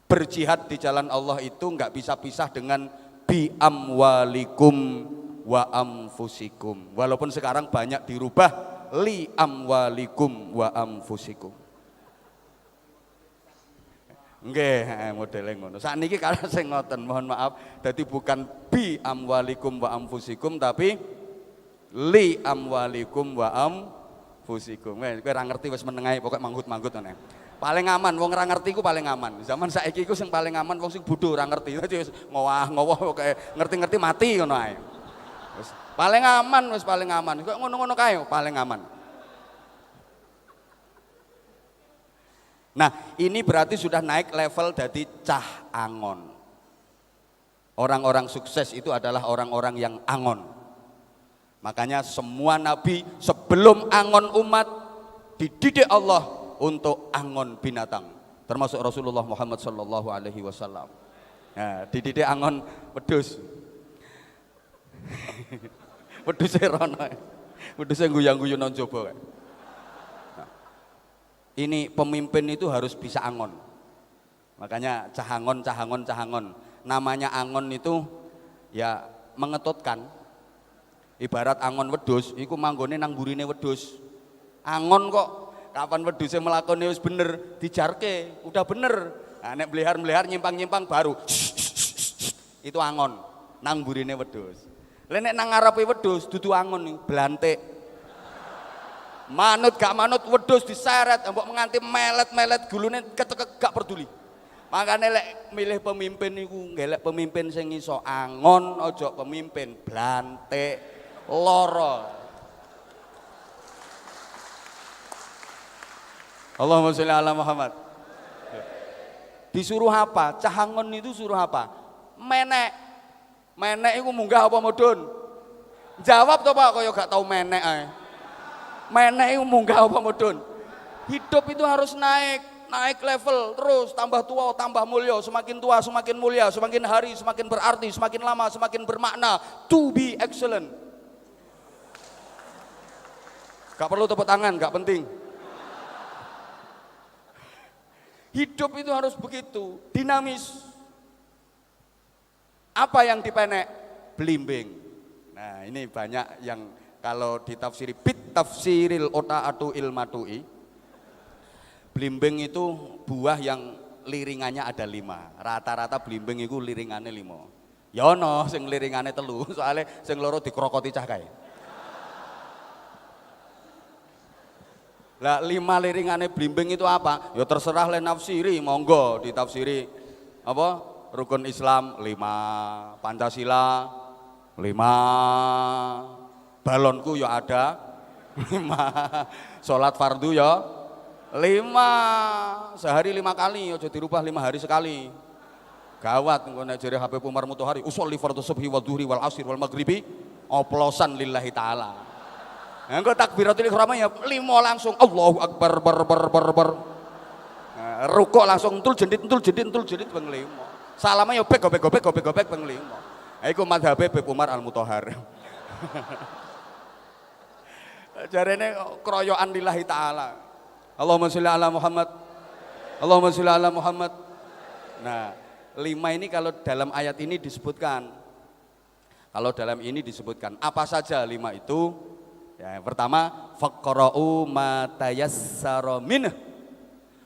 berjihad di jalan Allah itu enggak bisa pisah dengan bi amwalikum wa amfusikum. Walaupun sekarang banyak dirubah li amwalikum wa amfusikum. Nggih, modele ngono. Sakniki kalau sing ngoten, mohon maaf, dadi bukan bi amwalikum wa amfusikum tapi li amwalikum wa amfusikum. Kowe ora ngerti wis menengae pokoke manggut-manggut ngene. Paling aman wong ora ngerti ku paling aman. Zaman saiki iku sing paling aman wong sing bodho ora ngerti. Dadi wis ngowah-ngowah pokoke ngerti-ngerti mati ngono ae. Wis paling aman, wis paling aman. Kok ngono-ngono kae paling aman. Nah, ini berarti sudah naik level dari cah angon. Orang-orang sukses itu adalah orang-orang yang angon. Makanya semua nabi sebelum angon umat dididik Allah untuk angon binatang. Termasuk Rasulullah Muhammad sallallahu alaihi wasallam. Nah, dididik angon wedhus. Wedhus rono. Wedhus guyang-guyu nang jaba. Ini pemimpin itu harus bisa angon. Makanya cahangon. Namanya angon itu ya mengetutkan. Ibarat angon wedhus, iku manggone nang burine wedhus. Angon kok, kapan wedhuse melakoni wis bener, dijarke, udah bener. Nah, nek melihar nyimpang baru itu angon nang burine wedhus. Lah nek nang ngarepe wedhus dudu angon nih, blantik. Manut gak manut wedhus diseret, mbok nganti melet-melet gulune ketekek gak peduli. Makane lek milih pemimpin niku ngelek pemimpin sing iso angon, aja pemimpin blantik lara. Allahumma sholli ala Muhammad. Disuruh apa? Cahangon itu suruh apa? Menek. Menek iku munggah apa mudhun? Jawab to Pak, kaya gak tau menek ae. Menek itu munggah apa mudun. Hidup itu harus naik level terus, tambah tua tambah mulia, semakin tua semakin mulia, semakin hari semakin berarti, semakin lama semakin bermakna. To be excellent. Gak perlu tepuk tangan, gak penting. Hidup itu harus begitu, dinamis. Apa yang dipenek? Belimbing. Nah, ini banyak yang kalau ditafsiri bit tafsiril ota'atu ilmatui, blimbing itu buah yang liringannya ada 5. Rata-rata blimbing itu liringannya 5. Ya ono sing liringannya 3, soalnya sing loro dikrokoti cah kae. Lah 5 liringannya blimbing itu apa? Ya terserah le nafsiri, monggo ditafsiri apa? Rukun Islam 5, Pancasila 5. Balonku ya ada 5, sholat fardu ya 5, sehari 5 kali, aja dirubah 5 hari sekali. Gawat engko nek jere HP Umar Mutahari, usolli fardhu subhi wal dhuhri wal asri wal maghribi oplosan lillahi taala. Engko takbiratul ihram ya 5 langsung Allahu akbar bar. Nah, rukuk langsung entul jendit ping 5. Salamnya ya gobek ping 5. Iku mazhabe Habib Umar Al Mutahhar. Jarene keroyokan lillahi ta'ala. Allahumma sholli ala Muhammad. Allahumma sholli ala Muhammad. Nah, 5 ini kalau dalam ayat ini disebutkan. Kalau dalam ini disebutkan apa saja 5 itu? Ya, yang pertama, faqra'u ma tayassara minhu.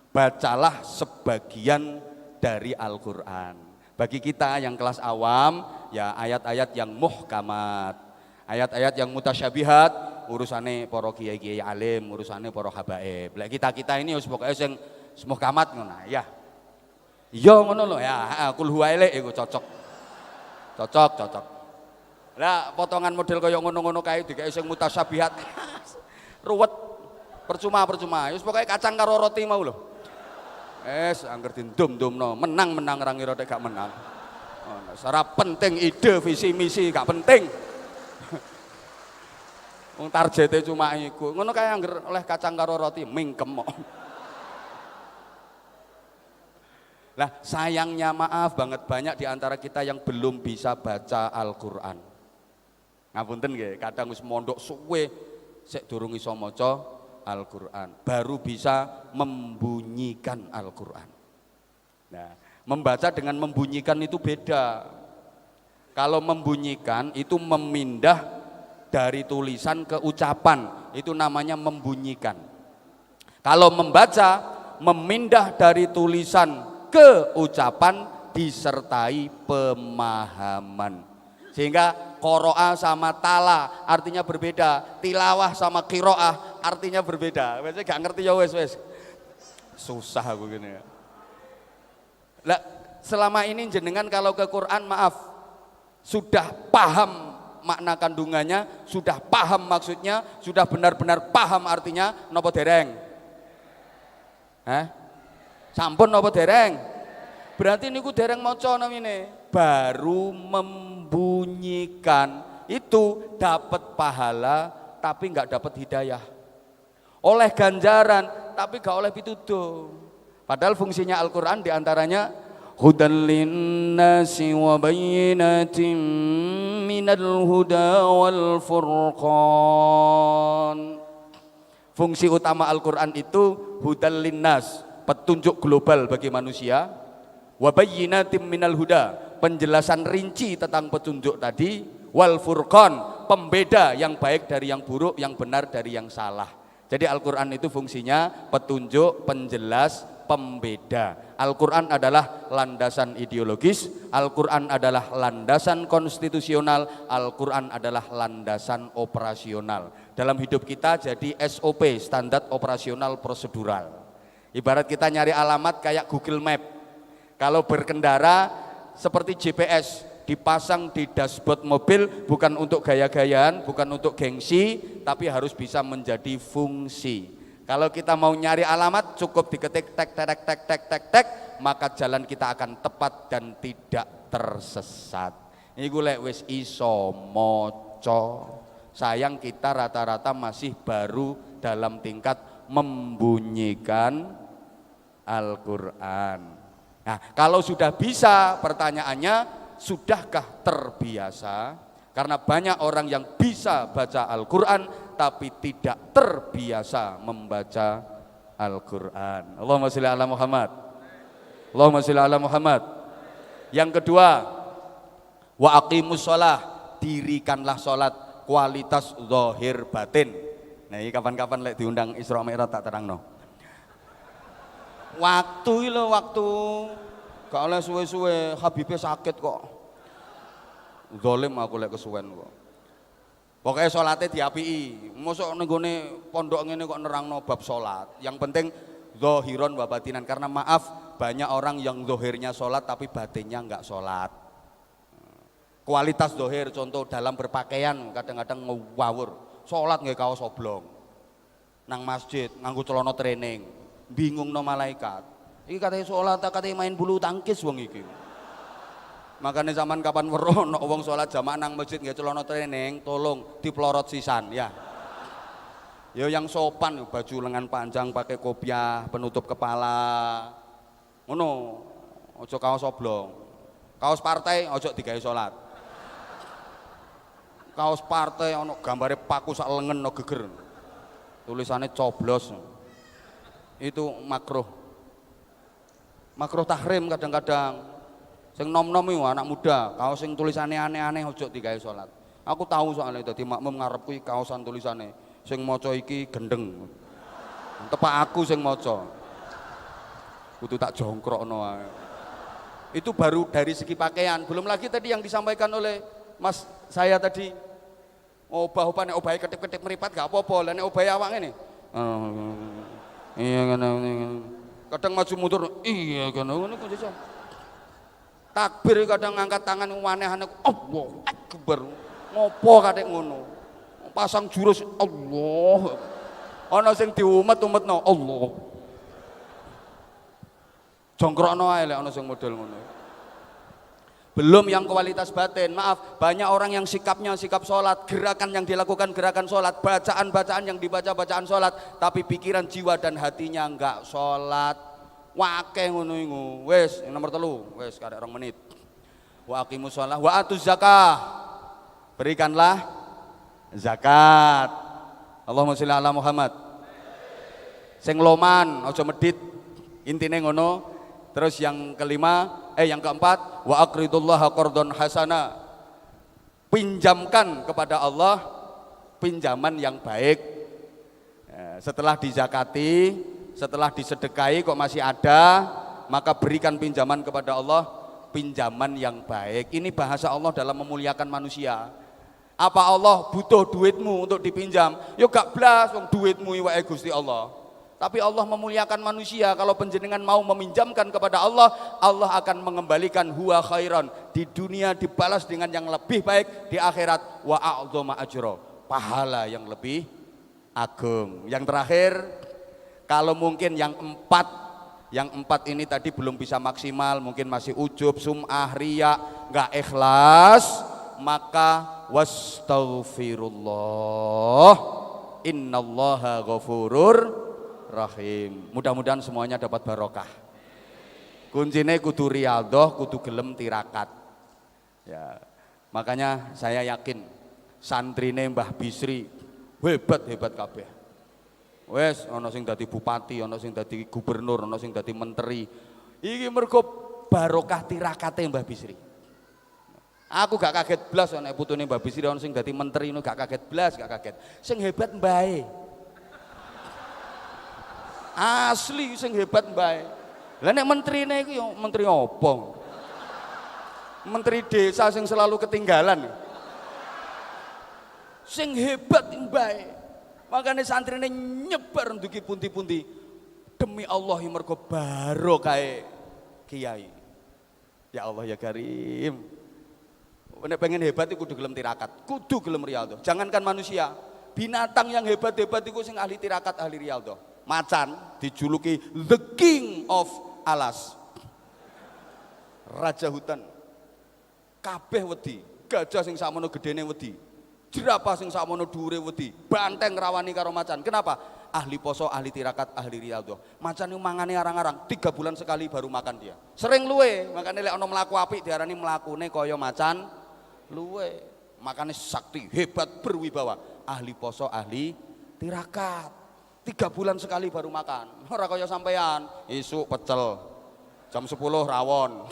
Bacalah sebagian dari Al-Qur'an. Bagi kita yang kelas awam, ya ayat-ayat yang muhkamat. Ayat-ayat yang mutasyabihat, urusane para kiai-kiai alim, urusane para habaib. Lah kita ini wis pokoke muhkamat ngono ya. Iya ngono lho ya, kul huwa elek iku cocok. Cocok. Lah potongan model kaya ngono-ngono kae dikek sing mutasyabihat. Ruwet. Percuma. Wis pokoke kacang karo roti mau lho. Angger dindum-dumno, menang ra ngira gak menang. Ora penting ide, visi misi gak penting. Wong targete cuma iku. Ngono kae angger oleh kacang karo roti mingkem kok. Lah sayangnya maaf banget banyak di antara kita yang belum bisa baca Al-Qur'an. Ngapunten nggih, kadang wis mondok suwe sik durung iso maca Al-Qur'an, baru bisa membunyikan Al-Qur'an. Nah, membaca dengan membunyikan itu beda. Kalau membunyikan itu memindah dari tulisan ke ucapan, itu namanya membunyikan. Kalau membaca, memindah dari tulisan ke ucapan disertai pemahaman. Sehingga qoro'ah sama tala artinya berbeda, tilawah sama qiraah artinya berbeda. Biasanya gak ngerti ya wes. Susah aku gini ya. Lah selama ini jenengan kalau ke Quran maaf sudah paham makna kandungannya, sudah paham maksudnya, sudah benar-benar paham artinya napa dereng? Sampun napa dereng? Berarti niku dereng maca namine. Baru membunyikan itu dapat pahala tapi enggak dapat hidayah. Oleh ganjaran tapi enggak oleh pituduh. Padahal fungsinya Al-Qur'an diantaranya hudan linnasi wa bayyinatin minal huda wal furqan. Fungsi utama Al-Qur'an itu hudan linnas, petunjuk global bagi manusia, wa bayyinatin minal huda, penjelasan rinci tentang petunjuk tadi, wal furqan, pembeda yang baik dari yang buruk, yang benar dari yang salah. Jadi Al-Qur'an itu fungsinya petunjuk, penjelas, pembeda. Al-Qur'an adalah landasan ideologis, Al-Qur'an adalah landasan konstitusional, Al-Qur'an adalah landasan operasional. Dalam hidup kita jadi SOP, standar operasional prosedural. Ibarat kita nyari alamat kayak Google Map. Kalau berkendara seperti GPS, dipasang di dashboard mobil bukan untuk gaya-gayaan, bukan untuk gengsi, tapi harus bisa menjadi fungsi. Kalau kita mau nyari alamat cukup diketik tek, maka jalan kita akan tepat dan tidak tersesat. Iku lek wis iso maca. Sayang kita rata-rata masih baru dalam tingkat membunyikan Al-Qur'an. Nah, kalau sudah bisa, pertanyaannya sudahkah terbiasa? Karena banyak orang yang bisa baca Al-Qur'an tapi tidak terbiasa membaca Al-Qur'an. Allahumma sholli ala Muhammad. Allahumma sholli ala Muhammad. Yang kedua, wa aqimus shalah, dirikanlah salat kualitas zahir batin. Nah, ini kapan-kapan lek diundang Isra Mi'raj tak terangno. Waktu gak oleh suwe-suwe, Habibie sakit kok. Zalim aku lek kesuwen kok. Pokoknya sholatnya diapii. Mosok nenggone pondok ngene kok nerangno bab sholat. Yang penting zahiron wa batinan, karena maaf banyak orang yang zahirnya sholat tapi batinnya enggak sholat. Kualitas zahir contoh dalam berpakaian kadang-kadang ngawur. Sholat nggak kaos oblong. Nang masjid nganggo celana training. Bingung no malaikat. Iki katanya sholat, katanya main bulu tangkis wong iki. Makanya zaman kapan weruh no wong sholat jamaah nang masjid nggak celana training, tolong dipelorot sisan ya. Ya yang sopan, baju lengan panjang pakai kopiah, penutup kepala. Ngono, ojo kaos oblong. Kaos partai ojo digawe sholat. Kaos partai ono gambare paku sak lengen no geger. Tulisannya coblos. Itu makruh. Makruh tahrim kadang-kadang. Sing nom-nom itu anak muda, kaos sing tulisannya aneh-aneh ojo digawe sholat. Aku tahu soalnya dadi makmum ngarepku kaosan tulisannya sing maca iki gendeng. Tepak aku sing maca. Kudu tak jongkrokno ae. Itu baru dari segi pakaian, belum lagi tadi yang disampaikan oleh Mas saya tadi. Obah-obah nek obahe ketip-ketip meripat gak apa-apa, lah nek obahe awak ngene. Iya ngene. kadang maju mundur, iya kan ngono ku jajal. Takbir kadang ngangkat tangan aneh-aneh, Allahu Akbar. Ngopo kadek ngono. Pasang jurus Allah. Ana sing diumet-umetno Allah. Jongkrokno ae lek ana sing model ngono. Belum yang kualitas batin, maaf, banyak orang yang sikapnya sikap sholat, gerakan yang dilakukan gerakan sholat, bacaan-bacaan yang dibaca bacaan sholat, tapi pikiran, jiwa dan hatinya enggak sholat. Wake ngono iku. Wis, nomor 3, wis karek 2 menit. Wa aqimus shalah wa atuz zakah. Berikanlah zakat. Allahumma sholli ala Muhammad. Sing loman aja medhit. Intine ngono. Terus yang yang keempat, wa aqridullaha qardhan hasana. Pinjamkan kepada Allah pinjaman yang baik. Setelah dizakati, setelah disedekahi kok masih ada, maka berikan pinjaman kepada Allah, pinjaman yang baik. Ini bahasa Allah dalam memuliakan manusia. Apa Allah butuh duitmu untuk dipinjam? Yo gak blas wong duitmu wae Gusti Allah. Tapi Allah memuliakan manusia. Kalau penjenengan mau meminjamkan kepada Allah, Allah akan mengembalikan huwa khairan. Di dunia dibalas dengan yang lebih baik, di akhirat wa a'dhama ajra, pahala yang lebih agung. Yang terakhir, kalau mungkin yang empat ini tadi belum bisa maksimal, mungkin masih ujub, sum'ah, riya, enggak ikhlas, maka wastaghfirullah, innallaha ghafurur rahim. Mudah-mudahan semuanya dapat barokah. Kuncinya kudu riyadhah, kudu gelem tirakat. Ya, makanya saya yakin santrine Mbah Bisri hebat kabeh. Wes ana sing dadi bupati, ana sing dadi gubernur, ana sing dadi menteri. Iki mergo barokah tirakate Mbah Bisri. Aku gak kaget blas ana putune Mbah Bisri ana sing dadi menteri ngono, gak kaget blas, gak kaget. Sing hebat mbae. Asli sing hebat mbae. Lah nek menterine iku yo menteri apa? Menteri desa sing selalu ketinggalan. Sing hebat mbae. Makanya santrine nyebar ndugi pundi-pundi. Demi Allah mergo barokah kiai. Ya Allah ya Karim. Nek pengen hebat iku kudu gelem tirakat, kudu gelem riyadhah. Jangankan manusia, binatang yang hebat-hebat iku sing ahli tirakat, ahli riyadhah. Macan dijuluki the king of alas, raja hutan. Kabeh wedi, gajah sing sakmono gedene wedi, jerapah sing sakmono dhuwure wedi, banteng rawani karo macan. Kenapa? Ahli poso, ahli tirakat, ahli riyadhah. Macan itu mangane arang-arang 3 bulan sekali baru makan dia. Sering luwe, makanya lek ana mlaku apik diarani mlakune kaya macan luwe. Makane sakti, hebat, berwibawa. Ahli poso, ahli tirakat. 3 bulan sekali baru makan. Ora kaya sampean, isuk pecel, jam 10 rawon.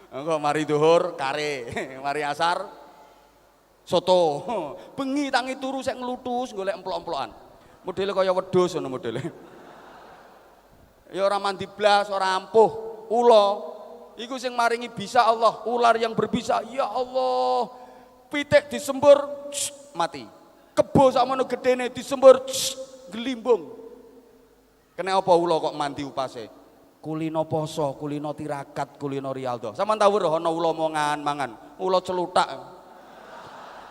Engko mari zuhur kare, mari asar soto. Bengi tangi turu sek nglutus golek emplok-emplokan. Modele kaya wedhus ngono modele. Ya ora mandi blas, ora ampuh. Ula iku sing maringi bisa Allah, ular yang berbisa. Ya Allah. Pitik disembur mati. Kebo sakmono gedene disembur gelimbung. Kena apa ula kok mandi upase? Kulino poso, kulino tirakat, kulino riyadhah. Sampeyan tahu weruh ana ula mangan, ula celutak.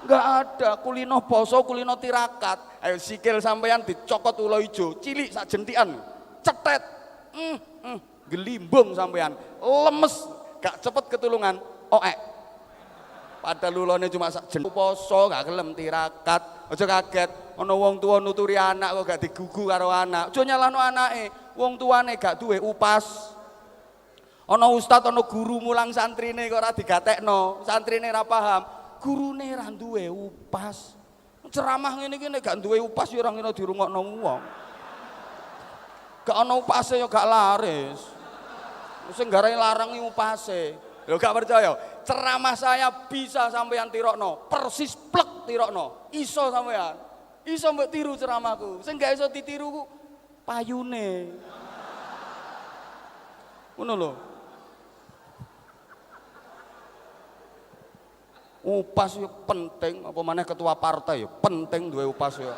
Enggak ada, kulino poso, kulino tirakat. Ayo sikil sampeyan dicokot ula ijo, cilik sak jentikan. Cetet. Gelimbung sampeyan, lemes, gak cepet ketulungan. Oek. Padahal lulane cuma sak jentikan. Poso gak gelem tirakat. Aja kaget. Ana wong tuwa nuturi anak kok gak digugu karo anak. Aja nyalahno anake, wong tuane gak duwe upas. Ana ustad, ana guru mulang santrine kok ora digatekno, santrine ora paham, gurune ra duwe upas. Ceramah ngene iki nek gak duwe upas ya ora ngene dirungokno wong. Gak ana upase ya gak laris. Sing garane larang upase. Lho gak percaya? Ceramah saya bisa sampeyan tirokno, persis plek tirokno. Iso sampeyan. Iso mbok tiru ceramahku. Sing gak iso ditiru ku payune. Ngono lho. Upas yo penting, apa maneh ketua partai yo penting duwe upas yo.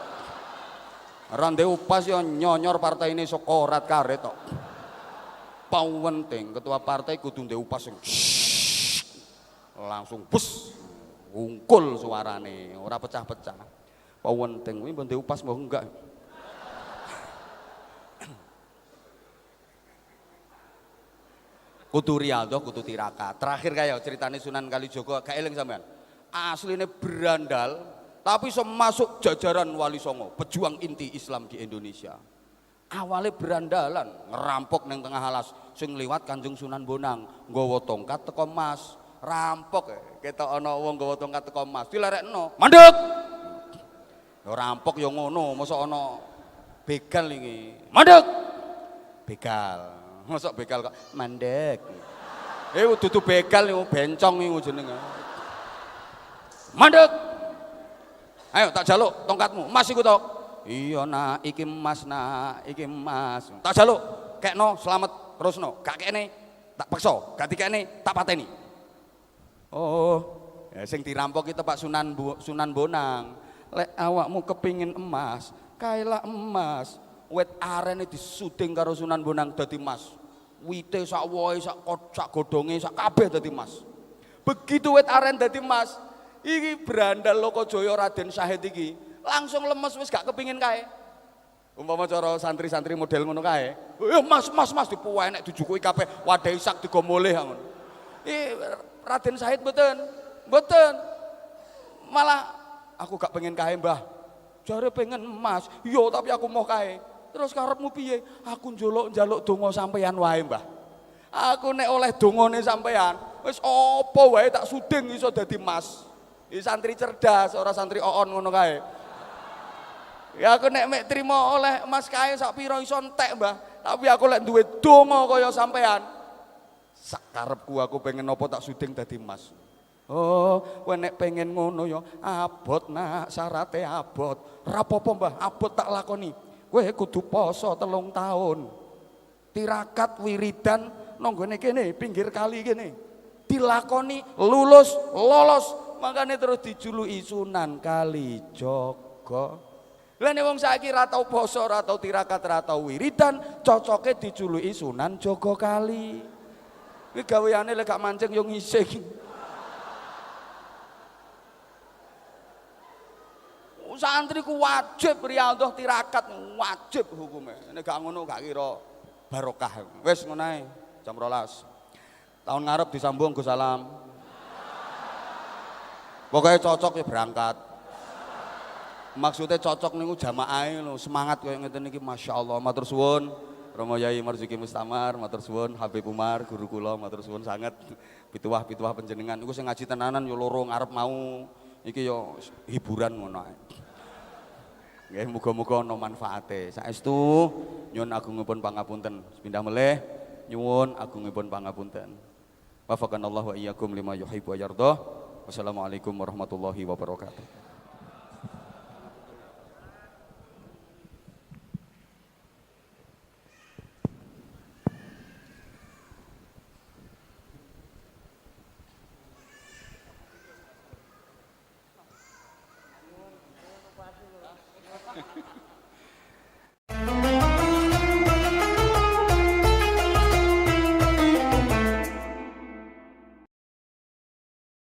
Ora ndek upas yo nyonyor partai ini iso korat karet tok. Penting ketua partai kudu ndek upas sing langsung bus ungkul suarane, ora pecah-pecah. Penting kuwi ndek upas mau enggak. Kudu Riyadhah, kudu tirakat. Terakhir kaya ceritane Sunan Kalijaga, gak eling sampean. Asline berandal tapi iso masuk jajaran Wali Songo, pejuang inti Islam di Indonesia. Awalnya berandalan, ngerampok neng tengah alas, sing liwat Kanjeng Sunan Bonang, nggawa tongkat teko Mas, rampok kita ana wong nggawa tongkat teko Mas, dilerekno, mandek. Ya rampok ya ngono, mosok ana begal iki. Mandek. Begal. Mosok begal kok mandek. Dudu begal niku bencong niku jenenge. Mandek. Ayo tak jaluk tongkatmu, Mas iku to. Iya nak, iki emas nak, iki emas. Tak jaluk, kekno selamat terusno. Gak kene, tak paksa. Gak dikene, tak pateni. Oh, ya sing dirampok itu Pak Sunan Bonang. Lek awakmu kepingin emas, kaila emas. Wit arene disuding karo Sunan Bonang dadi emas. Wite sak wohe, sak godhonge, sak kabeh dadi emas. Begitu wit aren dadi emas, iki berandal Lokajaya Raden Syahid iki. Langsung lemes wis gak kepingin kae. Umpama cara santri-santri model ngono kae. Ya mas dipuwahi nek dijukui kabeh wadahi sak digo moleh ngono. Raden Syahid mboten. Malah aku gak pengen kae, Mbah. Jare pengen emas. Yo tapi aku mau kae. Terus karepmu piye? Aku njaluk donga sampeyan wae, Mbah. Aku nek oleh dongane sampeyan, wis apa wae tak suding iso dadi emas. Iki santri cerdas, ora santri oon ngono kae. Ya aku nek mek trimo oleh emas kae sak pira iso entek, Mbah. Tapi aku lek duwe donga kaya sampean. Sak karepku aku pengen apa tak suding dadi emas. Oh, kowe nek pengen ngono ya abot nak, syarate abot. Ora apa-apa, Mbah, abot tak lakoni. Kowe kudu poso 3 tahun. Tirakat wiridan nang gone kene, pinggir kali kene. Dilakoni lolos. Makane terus dijuluki Sunan Kalijaga. Lah nek wong saiki ra tau poso, ra tau tirakat, ra tau wiridan, cocoke dijuluki Sunan Jogokali. Iki gaweane lek gak mancing yo ngising. Santri ku wajib riyadhah tirakat, wajib hukume. Nek gak ngono gak kira barokah. Wis ngono ae, jam 12. Tahun ngarep disambung Gus Salam. Pokoknya cocok ya berangkat. Maksudnya cocok niku jamaahe lho, semangat koyo ngeten iki masyaallah. Matur suwun Romo Yai Marzuki Mustamar, matur suwun Habib Umar guru kula, matur suwun sanget pituwah-pituwah panjenengan. Iku sing ngaji tenanan yo loro ngarep mau. Iki yo hiburan ngono ae. Nggih muga-muga ana manfaate. Saestu nyuwun agungipun pangapunten. Pindah melih nyuwun agungipun pangapunten. Wafaqanallahu wa iyyakum lima yuhibbu wa yardah. Wassalamualaikum warahmatullahi wabarakatuh.